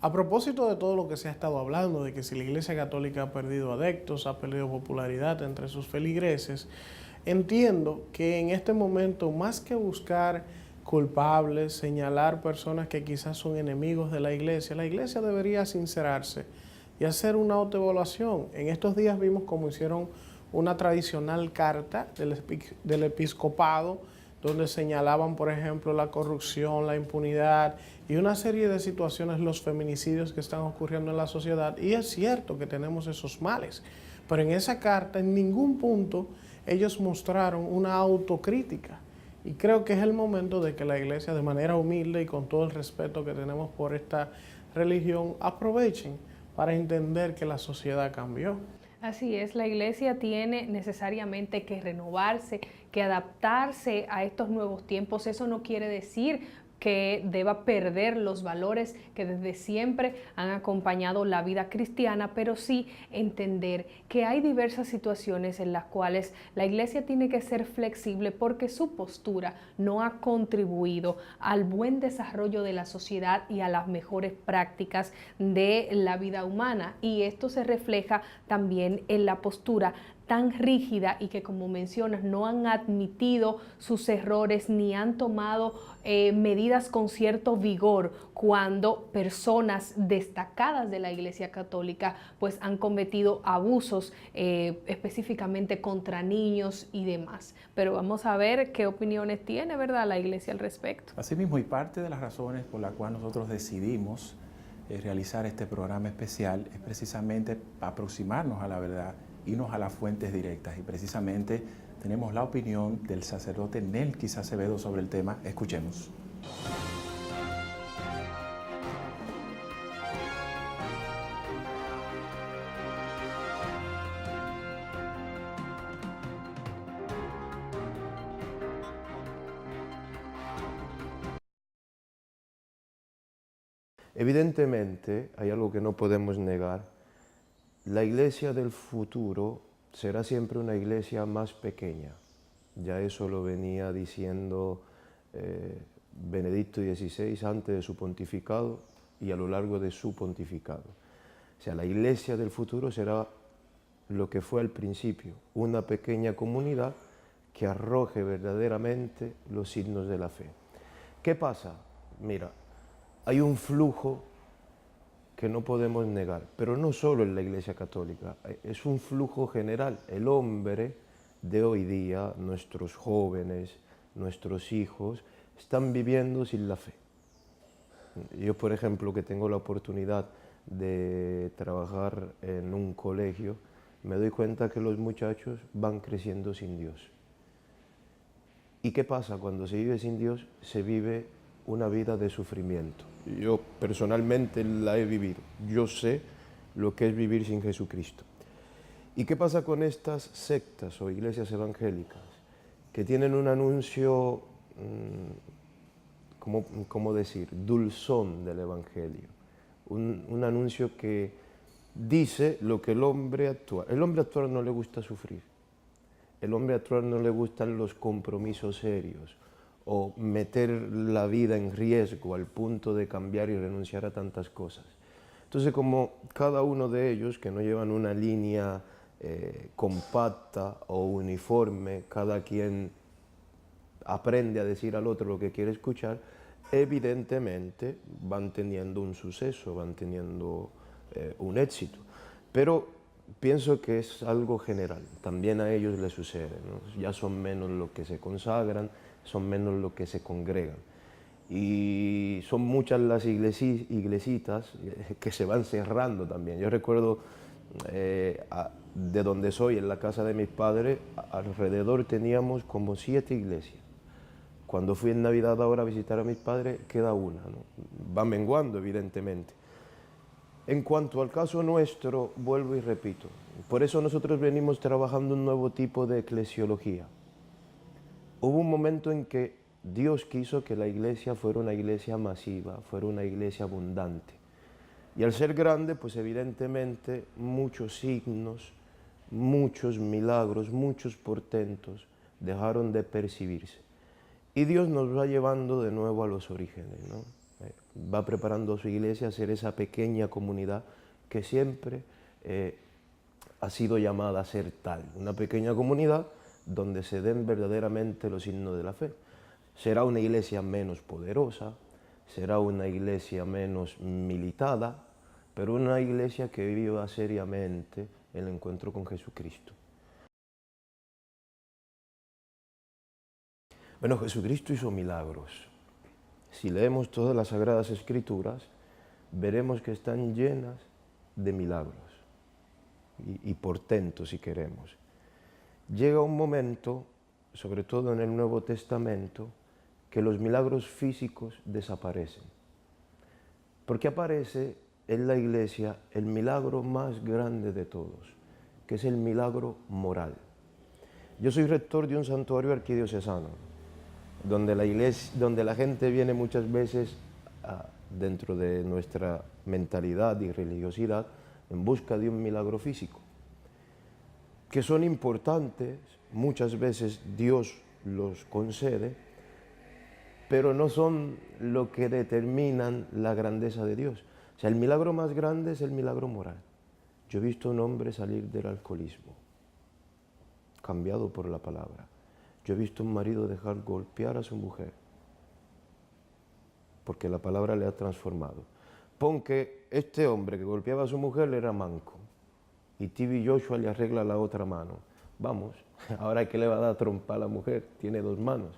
A propósito de todo lo que se ha estado hablando, de que si la Iglesia Católica ha perdido adeptos, ha perdido popularidad entre sus feligreses, entiendo que en este momento, más que buscar culpables, señalar personas que quizás son enemigos de la Iglesia debería sincerarse y hacer una autoevaluación. En estos días vimos cómo hicieron una tradicional carta del episcopado, donde señalaban, por ejemplo, la corrupción, la impunidad y una serie de situaciones, los feminicidios que están ocurriendo en la sociedad. Y es cierto que tenemos esos males, pero en esa carta en ningún punto ellos mostraron una autocrítica. Y creo que es el momento de que la Iglesia, de manera humilde y con todo el respeto que tenemos por esta religión, aprovechen para entender que la sociedad cambió. Así es, la iglesia tiene necesariamente que renovarse, que adaptarse a estos nuevos tiempos. Eso no quiere decir que deba perder los valores que desde siempre han acompañado la vida cristiana, pero sí entender que hay diversas situaciones en las cuales la iglesia tiene que ser flexible porque su postura no ha contribuido al buen desarrollo de la sociedad y a las mejores prácticas de la vida humana. Y esto se refleja también en la postura tan rígida y que, como mencionas, no han admitido sus errores ni han tomado medidas con cierto vigor cuando personas destacadas de la Iglesia Católica pues han cometido abusos específicamente contra niños y demás. Pero vamos a ver qué opiniones tiene, ¿verdad?, la Iglesia al respecto. Asimismo, y parte de las razones por las cuales nosotros decidimos realizar este programa especial es precisamente aproximarnos a la verdad, irnos a las fuentes directas, y precisamente tenemos la opinión del sacerdote Nelkis Acevedo sobre el tema. Escuchemos. Evidentemente, hay algo que no podemos negar: la iglesia del futuro será siempre una iglesia más pequeña. Ya eso lo venía diciendo Benedicto XVI antes de su pontificado y a lo largo de su pontificado. O sea, la iglesia del futuro será lo que fue al principio, una pequeña comunidad que arroje verdaderamente los signos de la fe. ¿Qué pasa? Mira, hay un flujo que no podemos negar, pero no solo en la Iglesia Católica, es un flujo general. El hombre de hoy día, nuestros jóvenes, nuestros hijos, están viviendo sin la fe. Yo, por ejemplo, que tengo la oportunidad de trabajar en un colegio, me doy cuenta que los muchachos van creciendo sin Dios. ¿Y qué pasa? Cuando se vive sin Dios, se vive una vida de sufrimiento. Yo personalmente la he vivido. Yo sé lo que es vivir sin Jesucristo. ¿Y qué pasa con estas sectas o iglesias evangélicas que tienen un anuncio, ¿cómo decir?, dulzón del Evangelio? Un anuncio que dice lo que el hombre actual. El hombre actual no le gusta sufrir. El hombre actual no le gustan los compromisos serios o meter la vida en riesgo al punto de cambiar y renunciar a tantas cosas. Entonces, como cada uno de ellos, que no llevan una línea compacta o uniforme, cada quien aprende a decir al otro lo que quiere escuchar, evidentemente van teniendo un suceso, van teniendo un éxito. Pero pienso que es algo general, también a ellos les sucede, ¿no? Ya son menos los que se consagran, son menos los que se congregan. Y son muchas las iglesitas que se van cerrando también. Yo recuerdo de donde soy, en la casa de mis padres, alrededor teníamos como 7 iglesias. Cuando fui en Navidad ahora a visitar a mis padres, queda una, ¿no? Va menguando, evidentemente. En cuanto al caso nuestro, vuelvo y repito, por eso nosotros venimos trabajando un nuevo tipo de eclesiología. Hubo un momento en que Dios quiso que la iglesia fuera una iglesia masiva, fuera una iglesia abundante. Y al ser grande, pues evidentemente muchos signos, muchos milagros, muchos portentos dejaron de percibirse. Y Dios nos va llevando de nuevo a los orígenes, ¿no? Va preparando a su iglesia a ser esa pequeña comunidad que siempre ha sido llamada a ser tal. Una pequeña comunidad donde se den verdaderamente los signos de la fe. Será una iglesia menos poderosa, será una iglesia menos militada, pero una iglesia que viva seriamente el encuentro con Jesucristo. Bueno, Jesucristo hizo milagros. Si leemos todas las Sagradas Escrituras, veremos que están llenas de milagros y portentos, si queremos. Llega un momento, sobre todo en el Nuevo Testamento, que los milagros físicos desaparecen. Porque aparece en la iglesia el milagro más grande de todos, que es el milagro moral. Yo soy rector de un santuario arquidiocesano, donde la gente viene muchas veces dentro de nuestra mentalidad y religiosidad en busca de un milagro físico, que son importantes, muchas veces Dios los concede, pero no son lo que determinan la grandeza de Dios. O sea, el milagro más grande es el milagro moral. Yo he visto a un hombre salir del alcoholismo, cambiado por la palabra. Yo he visto a un marido dejar golpear a su mujer, porque la palabra le ha transformado. Pon que este hombre que golpeaba a su mujer era manco, y Tibi Joshua le arregla la otra mano. Vamos, ahora que le va a dar trompa a la mujer, tiene dos manos.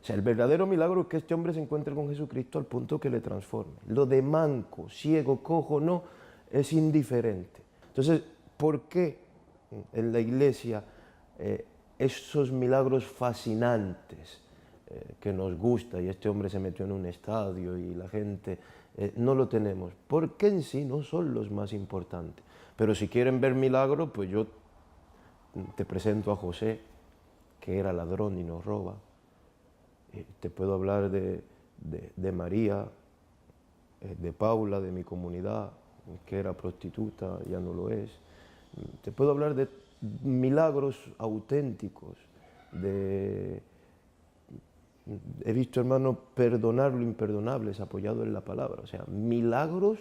O sea, el verdadero milagro es que este hombre se encuentre con Jesucristo al punto que le transforme. Lo de manco, ciego, cojo, no, es indiferente. Entonces, ¿por qué en la iglesia esos milagros fascinantes que nos gusta, y este hombre se metió en un estadio y la gente, no lo tenemos? Porque en sí no son los más importantes. Pero si quieren ver milagros, pues yo te presento a José, que era ladrón y nos roba. Te puedo hablar de María, de Paula, de mi comunidad, que era prostituta, ya no lo es. Te puedo hablar de milagros auténticos, he visto, hermano, perdonar lo imperdonable, apoyado en la palabra. O sea, milagros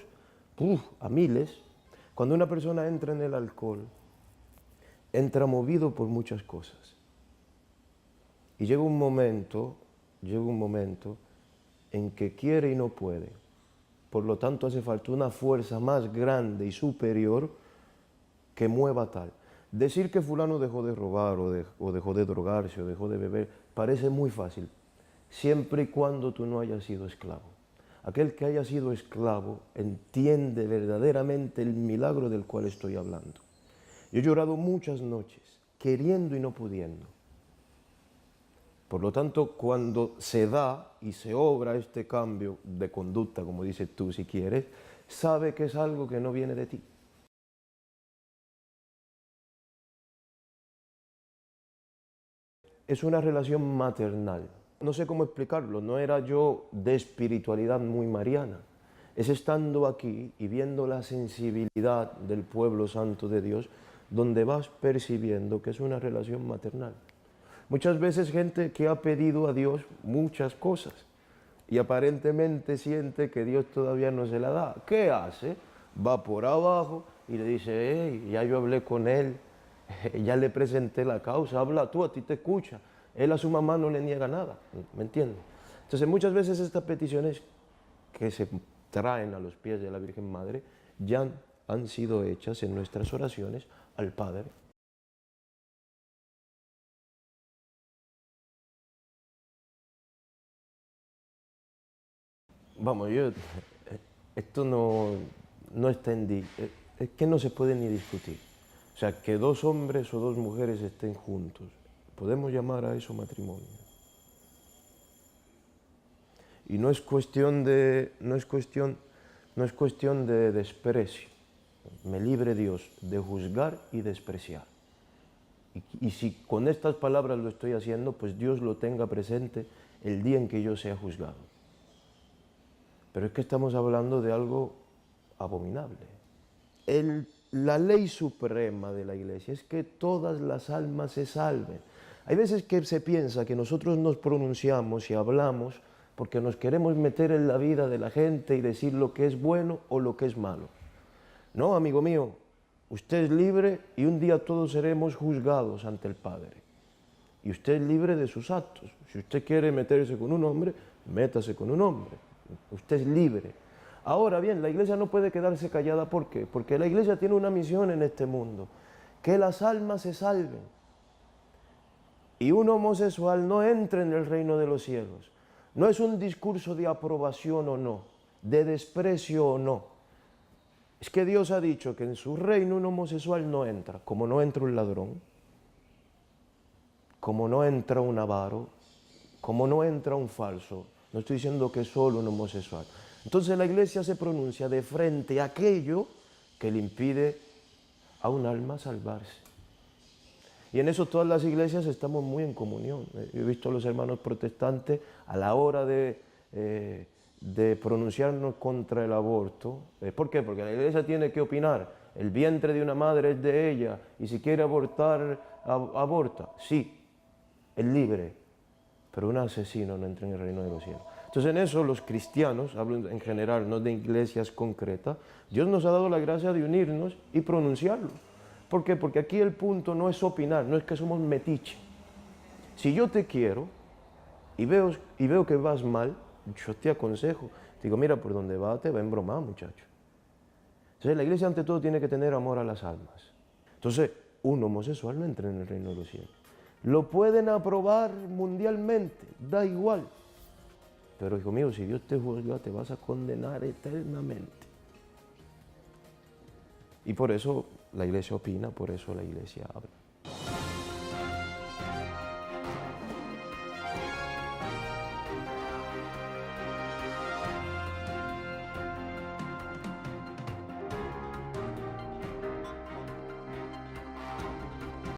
a miles. Cuando una persona entra en el alcohol, entra movido por muchas cosas. Y llega un momento en que quiere y no puede. Por lo tanto, hace falta una fuerza más grande y superior que mueva tal. Decir que fulano dejó de robar o dejó de drogarse o dejó de beber parece muy fácil, siempre y cuando tú no hayas sido esclavo. Aquel que haya sido esclavo entiende verdaderamente el milagro del cual estoy hablando. Yo he llorado muchas noches, queriendo y no pudiendo. Por lo tanto, cuando se da y se obra este cambio de conducta, como dices tú si quieres, sabe que es algo que no viene de ti. Es una relación maternal. No sé cómo explicarlo, no era yo de espiritualidad muy mariana. Es estando aquí y viendo la sensibilidad del pueblo santo de Dios, donde vas percibiendo que es una relación maternal. Muchas veces gente que ha pedido a Dios muchas cosas y aparentemente siente que Dios todavía no se la da. ¿Qué hace? Va por abajo y le dice, hey, ya yo hablé con él, ya le presenté la causa, habla tú, a ti te escucha. Él a su mamá no le niega nada, ¿me entiendes? Entonces muchas veces estas peticiones que se traen a los pies de la Virgen Madre ya han sido hechas en nuestras oraciones al Padre. Vamos, esto no está es que no se puede ni discutir. O sea, que dos hombres o dos mujeres estén juntos, podemos llamar a eso matrimonio. Y no es cuestión de desprecio. Me libre Dios de juzgar y despreciar. Y si con estas palabras lo estoy haciendo, pues Dios lo tenga presente el día en que yo sea juzgado. Pero es que estamos hablando de algo abominable. La ley suprema de la Iglesia es que todas las almas se salven. Hay veces que se piensa que nosotros nos pronunciamos y hablamos porque nos queremos meter en la vida de la gente y decir lo que es bueno o lo que es malo. No, amigo mío, usted es libre y un día todos seremos juzgados ante el Padre. Y usted es libre de sus actos. Si usted quiere meterse con un hombre, métase con un hombre. Usted es libre. Ahora bien, la iglesia no puede quedarse callada. ¿Por qué? Porque la iglesia tiene una misión en este mundo, que las almas se salven. Y un homosexual no entra en el reino de los cielos. No es un discurso de aprobación o no, de desprecio o no. Es que Dios ha dicho que en su reino un homosexual no entra, como no entra un ladrón, como no entra un avaro, como no entra un falso. No estoy diciendo que es solo un homosexual. Entonces la iglesia se pronuncia de frente a aquello que le impide a un alma salvarse. Y en eso todas las iglesias estamos muy en comunión. Yo he visto a los hermanos protestantes a la hora de pronunciarnos contra el aborto. ¿Por qué? Porque la iglesia tiene que opinar. El vientre de una madre es de ella y si quiere abortar, aborta. Sí, es libre, pero un asesino no entra en el reino de los cielos. Entonces en eso los cristianos, hablo en general, no de iglesias concretas, Dios nos ha dado la gracia de unirnos y pronunciarlo. ¿Por qué? Porque aquí el punto no es opinar, no es que somos metiche. Si yo te quiero y veo que vas mal, yo te aconsejo. Te digo, mira, por donde va te va a embromar, muchacho. Entonces la iglesia ante todo tiene que tener amor a las almas. Entonces, un homosexual no entra en el reino de los cielos. Lo pueden aprobar mundialmente, da igual. Pero hijo mío, si Dios te juzga, te vas a condenar eternamente. Y por eso la iglesia opina, por eso la iglesia habla.